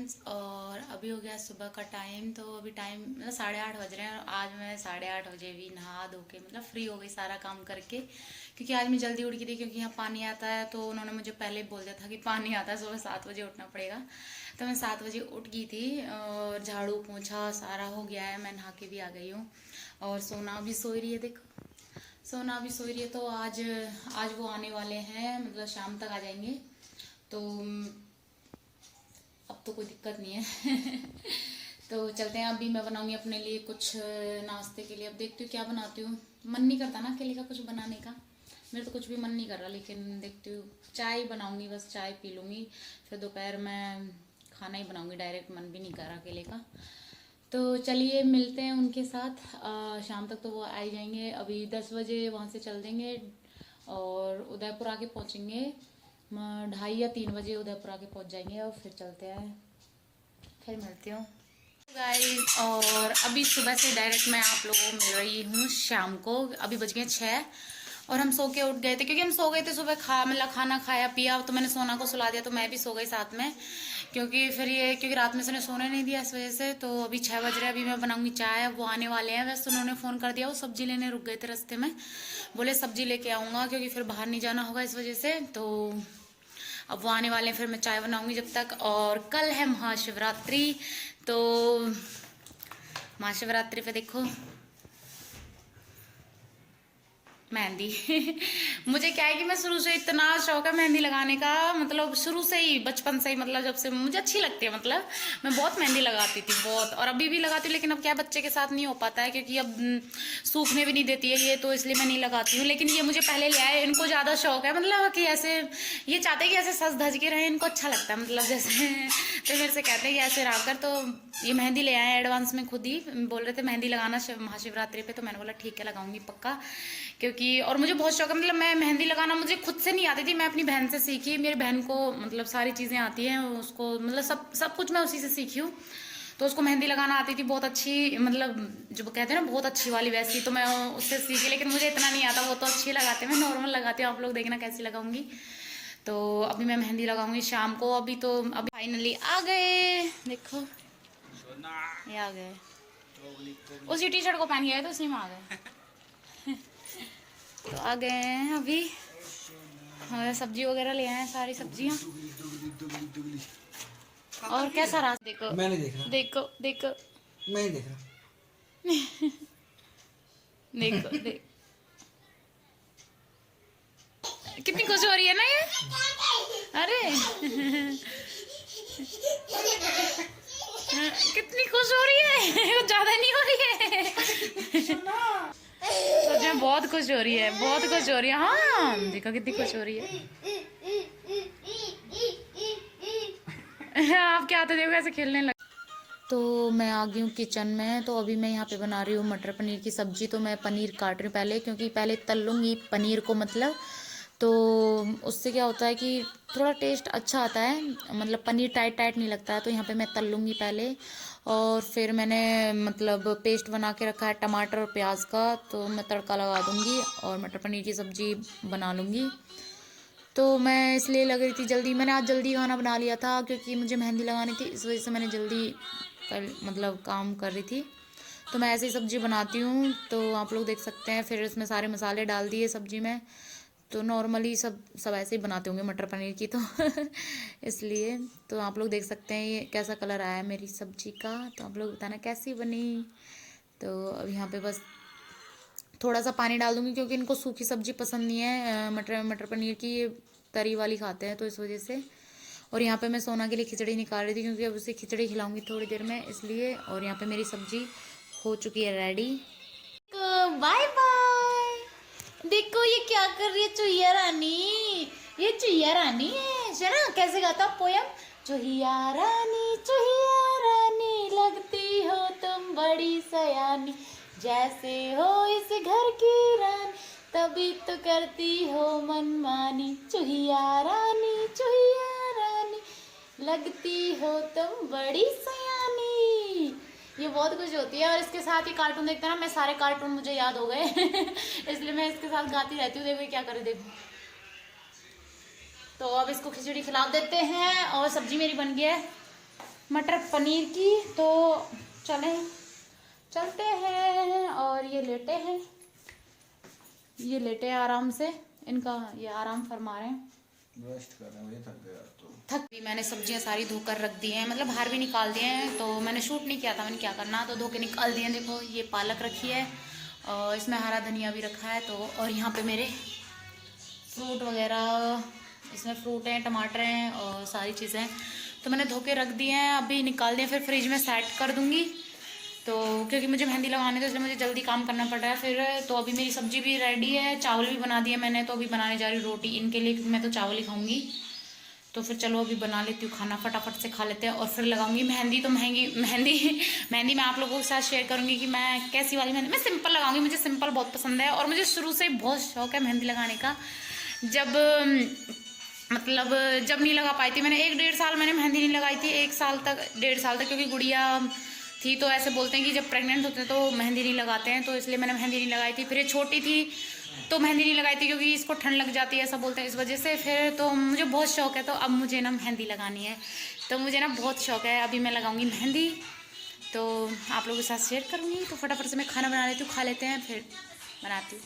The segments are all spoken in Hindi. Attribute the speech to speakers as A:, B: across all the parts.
A: फ्रेंड्स, और अभी हो गया सुबह का टाइम। तो अभी टाइम मतलब 8:30 बज रहे हैं और आज मैं 8:30 बजे भी नहा धो के मतलब फ्री हो गई सारा काम करके, क्योंकि आज मैं जल्दी उठ गई थी क्योंकि यहाँ पानी आता है। तो उन्होंने मुझे पहले ही बोल दिया था कि पानी आता है, सुबह 7 बजे उठना पड़ेगा। तो मैं 7 बजे उठ गई थी और झाड़ू पोछा सारा हो गया है, मैं नहा के भी आ गई हूँ। और सोना भी सो रही है, देखो सोना भी सो रही है। तो आज आज वो आने वाले हैं, मतलब शाम तक आ जाएंगे। तो अब तो कोई दिक्कत नहीं है। तो चलते हैं। अभी मैं बनाऊंगी अपने लिए कुछ नाश्ते के लिए। अब देखती हूँ क्या बनाती हूँ। मन नहीं करता ना अकेले का कुछ बनाने का, मेरे तो कुछ भी मन नहीं कर रहा, लेकिन देखती हूँ। चाय बनाऊंगी, बस चाय पी लूँगी। फिर दोपहर में खाना ही बनाऊंगी डायरेक्ट, मन भी नहीं कर रहा अकेले का। तो चलिए मिलते हैं उनके साथ। शाम तक तो वो आ ही जाएंगे। अभी 10 बजे वहाँ से चल देंगे और उदयपुर आके पहुँचेंगे। 2:30 या 3 बजे उदयपुर आके पहुँच जाएंगे और फिर चलते हैं। फिर मिलती हूँ गाइस। और अभी सुबह से डायरेक्ट मैं आप लोगों को मिल रही हूँ शाम को। अभी बज गए 6 और हम सो के उठ गए थे, क्योंकि हम सो गए थे सुबह। मतलब खाना खाया पिया तो मैंने सोना को सुला दिया, तो मैं भी सो गई साथ में। क्योंकि रात में से उन्हें सोने नहीं दिया, इस वजह से। तो अभी 6 बज रहे हैं, अभी मैं बनाऊंगी चाय। वो आने वाले हैं, वैसे उन्होंने फ़ोन कर दिया, वो सब्जी लेने रुक गए थे रास्ते में। बोले सब्जी लेके आऊँगा, क्योंकि फिर बाहर नहीं जाना होगा इस वजह से। तो अब वो आने वाले हैं, फिर मैं चाय बनाऊंगी जब तक। और कल है महाशिवरात्रि, तो महाशिवरात्रि पे देखो मेहंदी। मुझे क्या है कि मैं शुरू से इतना शौक है मेहंदी लगाने का, मतलब शुरू से ही, बचपन से ही, मतलब जब से मुझे अच्छी लगती है। मतलब मैं बहुत मेहंदी लगाती थी, बहुत, और अभी भी लगाती हूँ। लेकिन अब क्या बच्चे के साथ नहीं हो पाता है, क्योंकि अब सूखने भी नहीं देती है ये, तो इसलिए मैं नहीं लगाती हूँ। लेकिन ये मुझे पहले ले आए, इनको ज़्यादा शौक है, मतलब कि ऐसे ये चाहते हैं कि ऐसे सज धज के रहे, इनको अच्छा लगता है, मतलब जैसे। तो मेरे से कहते हैं कि ऐसे रह कर। तो ये मेहंदी ले आए एडवांस में, खुद ही बोल रहे थे मेहंदी लगाना महाशिवरात्रि पे। तो मैंने बोला ठीक है लगाऊंगी पक्का, क्योंकि और मुझे बहुत शौक है। मतलब मैं मेहंदी लगाना मुझे खुद से नहीं आती थी, मैं अपनी बहन से सीखी। मेरी बहन को मतलब सारी चीज़ें आती हैं, उसको मतलब सब कुछ मैं उसी से सीखी हूँ। तो उसको मेहंदी लगाना आती थी बहुत अच्छी, मतलब जो कहते हैं ना बहुत अच्छी वाली, वैसी। तो मैं उससे सीखी, लेकिन मुझे इतना नहीं आता। वो तो अच्छी लगाते हैं, मैं नॉर्मल लगाती हूँ। आप लोग देखना कैसी लगाऊंगी। तो अभी मैं मेहंदी लगाऊंगी शाम को। अभी तो अभी फाइनली आ गए, देखो ये आ गए। उसी टी शर्ट को पहन के आए तो उसी में आ गए। तो आ गए हैं अभी। और सब्जी वगैरह ले आए हैं, सारी सब्जियां। और कैसा रहा? देखो
B: मैं नहीं देख रहा।
A: देखो देखो
B: मैं नहीं देख रहा।
A: देखो देख, कितनी खुश हो रही है ना ये। अरे कितनी खुश हो रही है। ज्यादा नहीं हो रही है। सच में बहुत खुश हो रही है, बहुत खुश हो रही है। हाँ देखो कितनी खुश हो रही है। आप क्या आते देखो ऐसे खेलने लग। तो मैं आ गई हूँ किचन में। तो अभी मैं यहाँ पे बना रही हूँ मटर पनीर की सब्जी। तो मैं पनीर काट रही हूँ पहले, क्योंकि पहले तल लूँगी पनीर को, मतलब तो उससे क्या होता है कि थोड़ा टेस्ट अच्छा आता है, मतलब पनीर टाइट टाइट नहीं लगता है। तो यहाँ पे मैं तल लूँगी पहले, और फिर मैंने मतलब पेस्ट बना के रखा है टमाटर और प्याज का। तो मैं तड़का लगा दूँगी और मटर पनीर की सब्ज़ी बना लूँगी। तो मैं इसलिए लग रही थी जल्दी, मैंने आज जल्दी खाना बना लिया था, क्योंकि मुझे मेहंदी लगानी थी, इस वजह से मैंने जल्दी मतलब काम कर रही थी। तो मैं ऐसे ही सब्ज़ी बनाती हूँ, तो आप लोग देख सकते हैं। फिर इसमें सारे मसाले डाल दिए सब्ज़ी में। तो नॉर्मली सब ऐसे ही बनाते होंगे मटर पनीर की, तो इसलिए। तो आप लोग देख सकते हैं ये कैसा कलर आया है मेरी सब्ज़ी का। तो आप लोग बताना कैसी बनी। तो अब यहाँ पे बस थोड़ा सा पानी डाल दूँगी, क्योंकि इनको सूखी सब्ज़ी पसंद नहीं है, मटर पनीर की, ये तरी वाली खाते हैं, तो इस वजह से। और यहाँ पे मैं सोना के लिए खिचड़ी निकाल रही थी, क्योंकि अब उसे खिचड़ी खिलाऊंगी थोड़ी देर में, इसलिए। और यहाँ पे मेरी सब्जी हो चुकी है रेडी। Bye bye. देखो ये क्या कर रही है चुहिया रानी। ये चुहिया रानी है ना, कैसे गाता पोयम। चुहिया रानी लगती हो तुम बड़ी सयानी, जैसे हो इस घर की रानी, तभी तो करती हो मनमानी। चुहिया रानी लगती हो तुम बड़ी सयानी। ये बहुत कुछ होती है। और इसके साथ ही कार्टून देखते हैं ना, मैं सारे कार्टून मुझे याद हो गए। इसलिए मैं इसके साथ गाती रहती हूँ। देखो क्या करे, देखो। तो अब इसको खिचड़ी खिला देते हैं, और सब्जी मेरी बन गई है। मटर पनीर की। तो चलते हैं। और ये लेटे हैं, आराम से। इनका ये आराम फरमा रहे हैं,
B: रेस्ट कर रहे हैं। मुझे थक गया तो
A: थक भी। मैंने सब्जियां सारी धोकर रख दी हैं, मतलब बाहर भी निकाल दिए हैं। तो मैंने शूट नहीं किया था, मैंने क्या करना, तो धो के निकाल दिए हैं। देखो ये पालक रखी है और इसमें हरा धनिया भी रखा है। तो और यहाँ पे मेरे फ्रूट वगैरह, इसमें फ्रूट हैं, टमाटर हैं और सारी चीज़ें तो मैंने धो के रख दिए हैं। अभी निकाल दिए, फिर फ्रिज में सेट कर दूँगी। तो क्योंकि मुझे मेहंदी लगानी, तो इसलिए मुझे जल्दी काम करना पड़ रहा है फिर। तो अभी मेरी सब्जी भी रेडी है, चावल भी बना दिया मैंने। तो अभी बनाने जा रही हूँ रोटी इनके लिए, क्योंकि मैं तो चावल ही खाऊंगी। तो फिर चलो अभी बना लेती हूँ खाना, फटाफट से खा लेते हैं और फिर लगाऊंगी मेहंदी। तो मेहंदी मैं आप लोगों के साथ शेयर करूंगी कि मैं कैसी वाली मेहंदी। मैं सिंपल लगाऊंगी, मुझे सिंपल बहुत पसंद है और मुझे शुरू से बहुत शौक है मेहंदी लगाने का। जब मतलब जब नहीं लगा पाई थी मैंने, 1-1.5 साल मैंने मेहंदी नहीं लगाई थी, 1 साल तक 1.5 साल तक, क्योंकि गुड़िया थी। तो ऐसे बोलते हैं कि जब प्रेग्नेंट होते हैं तो मेहंदी नहीं लगाते हैं, तो इसलिए मैंने मेहंदी नहीं लगाई थी। फिर ये छोटी थी तो मेहंदी नहीं लगाई थी, क्योंकि इसको ठंड लग जाती है ऐसा बोलते हैं, इस वजह से। फिर तो मुझे बहुत शौक है, तो अब मुझे ना मेहंदी लगानी है। तो मुझे ना बहुत शौक है, अभी मैं लगाऊंगी मेहंदी। तो आप लोगों के साथ शेयर करूँगी। तो फटाफट से मैं खाना बना लेती हूँ, खा लेते हैं फिर बनाती हूँ।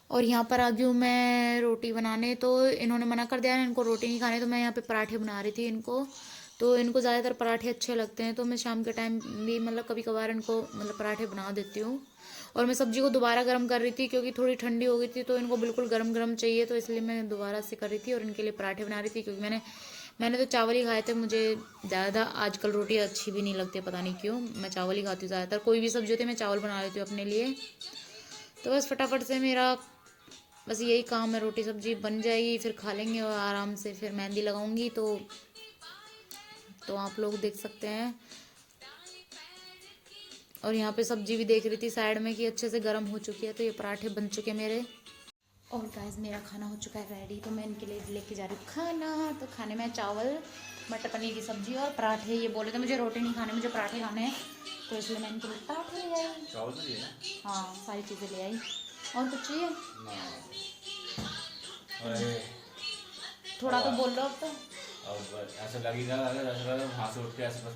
A: और यहाँ पर आ गई हूँ मैं रोटी बनाने। तो इन्होंने मना कर दिया, इनको रोटी नहीं खाने। तो मैं यहाँ पे पराठे बना रही थी इनको। तो इनको ज़्यादातर पराठे अच्छे लगते हैं, तो मैं शाम के टाइम भी मतलब कभी कभार इनको मतलब पराठे बना देती हूँ। और मैं सब्ज़ी को दोबारा गर्म कर रही थी, क्योंकि थोड़ी ठंडी हो गई थी, तो इनको बिल्कुल गर्म गर्म चाहिए। तो इसलिए मैं दोबारा से कर रही थी और इनके लिए पराठे बना रही थी, क्योंकि मैंने तो चावल ही खाए थे। मुझे ज़्यादा आजकल रोटी अच्छी भी नहीं लगती, पता नहीं क्यों। मैं चावल ही खाती हूँ ज़्यादातर, कोई भी सब्जी होती है मैं चावल बना लेती हूँ अपने लिए। तो बस फटाफट से मेरा बस यही काम है, रोटी सब्जी बन जाएगी, फिर खा लेंगे और आराम से फिर मेहंदी लगाऊंगी। तो आप लोग देख सकते हैं। और यहाँ पे सब्जी भी देख रही थी साइड में कि अच्छे से गर्म हो चुकी है। तो ये पराठे बन चुके मेरे। और गाइस मेरा खाना हो चुका है रेडी। तो मैं इनके लिए लेके जा रही हूँ खाना। तो खाने में चावल, मटर पनीर की सब्जी और पराठे। ये बोले थे मुझे रोटी नहीं खाने, मुझे पराठे खाने हैं, तो इसलिए मैं इनके लिए पराठे ले आई।
B: चावल तो चाहिए।
A: हाँ सारी चीज़ें ले आई। और कुछ चाहिए? थोड़ा तो बोल लो अब तो।
B: अब ऐसा लगेगा, अगर ऐसा लगा वहाँ से उठ के ऐसे बस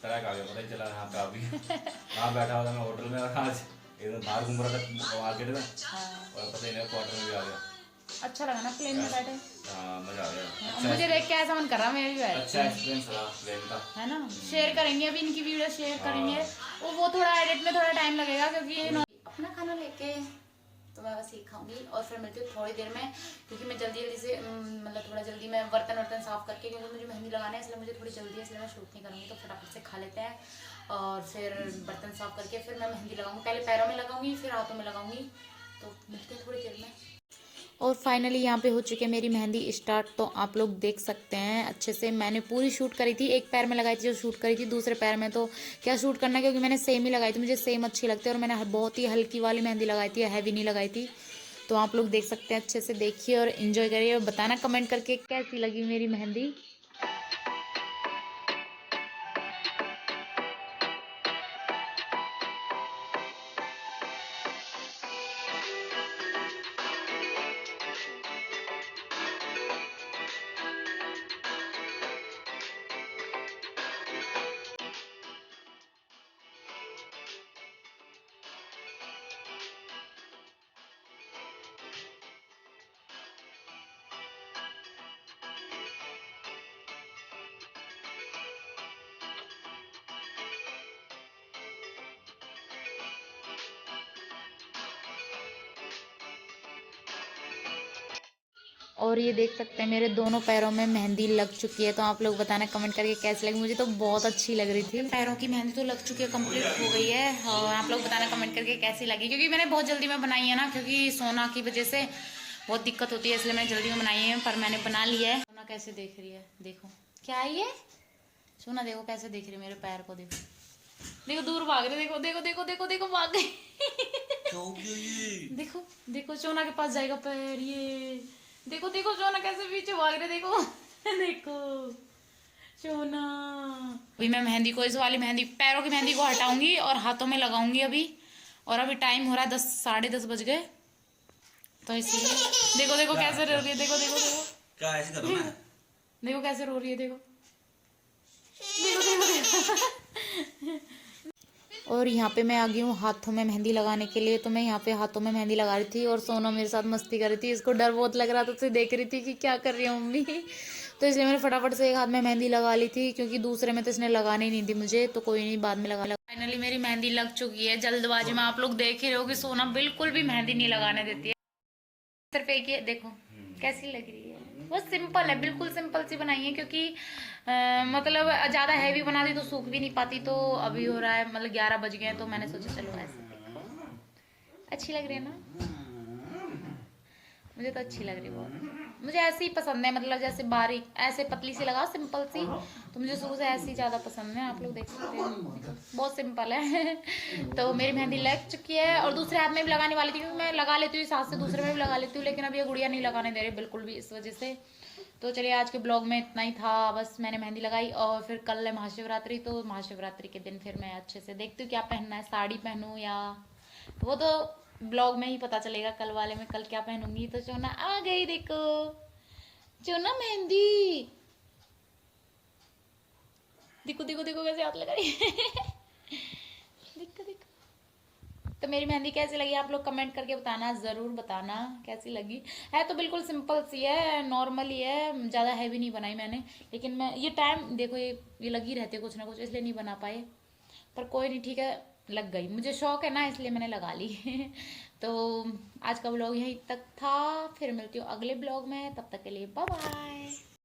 B: ट्रैक आ गया, पता ही चला यहाँ पे अभी वहाँ बैठा हुआ था मैं होटल में, और आज एकदम बाहर घूम रहा था मार्केट में, और पता ही नहीं क्वार्टर में भी आ गया।
A: अच्छा लगा ना प्लेन में बैठे?
B: हाँ मजा आ गया।
A: अच्छा, मुझे देख के ऐसा मन कर रहा मेरे भी बैठ।
B: अच्छा एक्सपीरियंस रहा प्लेन का,
A: है ना। शेयर करेंगे अभी इनकी वीडियो शेयर करेंगे। वो थोड़ा एडिट में थोड़ा टाइम लगेगा, क्योंकि अपना खाना लेके तो मैं बस ये खाऊंगी और फिर मिलती हूँ थोड़ी देर में, क्योंकि मैं जल्दी से मतलब थोड़ा जल्दी मैं बर्तन साफ करके, क्योंकि मुझे मेहंदी लगाना है इसलिए मुझे थोड़ी जल्दी है, इसलिए मैं शूट नहीं करूँगी। तो फटाफट से खा लेते हैं और फिर बर्तन साफ करके फिर मैं मेहंदी लगाऊंगी। पहले पैरों में लगाऊंगी, फिर हाथों में लगाऊंगी। तो मिलते हैं थोड़ी देर में। और फाइनली यहाँ पे हो चुकी है मेरी मेहंदी स्टार्ट। तो आप लोग देख सकते हैं अच्छे से मैंने पूरी शूट करी थी। एक पैर में लगाई थी जो शूट करी थी, दूसरे पैर में तो क्या शूट करना, क्योंकि मैंने सेम ही लगाई थी, मुझे सेम अच्छी लगती है। और मैंने बहुत ही हल्की वाली मेहंदी लगाई थी, हैवी नहीं लगाई थी। तो आप लोग देख सकते हैं, अच्छे से देखिए और इन्जॉय करिए और बताना कमेंट करके कैसी लगी मेरी मेहंदी। और ये देख सकते हैं मेरे दोनों पैरों में मेहंदी लग चुकी है। तो आप लोग बताना कमेंट करके कैसी लगी। मुझे तो बहुत अच्छी लग रही थी। पैरों की मेहंदी तो लग चुकी है, कंप्लीट हो गई है। और आप लोग बताना कमेंट करके कैसी लगी, क्योंकि मैंने बहुत जल्दी में बनाई है ना, क्योंकि सोना की वजह से बहुत दिक्कत होती है, इसलिए मैंने जल्दी में बनाई है। पर मैंने बना लिया है। सोना कैसे देख रही है, देखो क्या है ये सोना, देखो कैसे देख रही है मेरे पैर को। देखो देखो दूर भाग रहे, देखो देखो देखो देखो देखो भाग गई देखो देखो सोना के पास जाएगा पैर, ये देखो देखो सोना कैसे पीछे भाग रहे, देखो देखो सोना। अभी मैं मेहंदी को, इस वाली मेहंदी पैरों की मेहंदी को हटाऊंगी और हाथों में लगाऊंगी अभी। और अभी टाइम हो रहा है 10, 10:30 बज गए। तो इसलिए देखो देखो कैसे रो रही है, देखो देखो देखो
B: क्या ऐसे करो ना,
A: देखो कैसे रो रही है, देखो देखो देखो देखो। और यहाँ पे मैं आ गई हूँ हाथों में मेहंदी लगाने के लिए। तो मैं यहाँ पे हाथों में मेहंदी लगा रही थी और सोना मेरे साथ मस्ती कर रही थी। इसको डर बहुत लग रहा था, तो उसे देख रही थी कि क्या कर रही है मम्मी। तो इसलिए मैंने फटाफट से एक हाथ में मेहंदी लगा ली थी, क्योंकि दूसरे में तो इसने लगाने ही नहीं दी मुझे। तो कोई नहीं, बाद में लगा लगा। फाइनली मेरी मेहंदी लग चुकी है। जल्दबाजी में आप लोग देख ही रहे हो कि सोना बिल्कुल भी मेहंदी नहीं लगाने देती है। सिर्फ एक ही देखो कैसी लग रही है। वो सिंपल है, बिल्कुल सिंपल सी बनाई है, क्योंकि मतलब ज़्यादा हैवी बना दी तो सूख भी नहीं पाती। तो अभी हो रहा है मतलब 11 बज गए हैं, तो मैंने सोचा चलो ऐसे देखो अच्छी लग रही है ना। मुझे तो अच्छी लग रही है बहुत। मुझे ऐसी ही पसंद है, मतलब जैसे बारीक ऐसे पतली सी लगाओ सिंपल सी। तो मुझे शुरू से ऐसी ज़्यादा पसंद है। आप लोग देख सकते हैं बहुत सिंपल है। तो मेरी मेहंदी लग चुकी है और दूसरे हाथ में भी लगाने वाली थी, क्योंकि मैं लगा लेती हूँ इस हाथ से दूसरे में भी लगा लेती हूँ, लेकिन अब ये गुड़िया नहीं लगाने दे रही बिल्कुल भी, इस वजह से। तो चलिए आज के ब्लॉग में इतना ही था। बस मैंने मेहंदी लगाई और फिर कल है महाशिवरात्रि। तो महाशिवरात्रि के दिन फिर मैं अच्छे से देखती हूँ क्या पहनना है, साड़ी पहनूँ या, तो वो तो ब्लॉग में ही पता चलेगा कल वाले में, कल क्या पहनूंगी। तो चोना आ गई, देखो चोना मेहंदी, देखो देखो देखो कैसे हाथ लगा रही है। देखो देखो। तो मेरी मेहंदी कैसी लगी आप लोग कमेंट करके बताना, ज़रूर बताना कैसी लगी। है तो बिल्कुल सिंपल सी है, नॉर्मल ही है, ज़्यादा हैवी नहीं बनाई मैंने। लेकिन मैं ये टाइम देखो, ये लगी रहती है कुछ ना कुछ, इसलिए नहीं बना पाए। पर कोई नहीं, ठीक है, लग गई। मुझे शौक है ना, इसलिए मैंने लगा ली। तो आज का ब्लॉग यहीं तक था। फिर मिलती हूँ अगले ब्लॉग में, तब तक के लिए बाय बाय।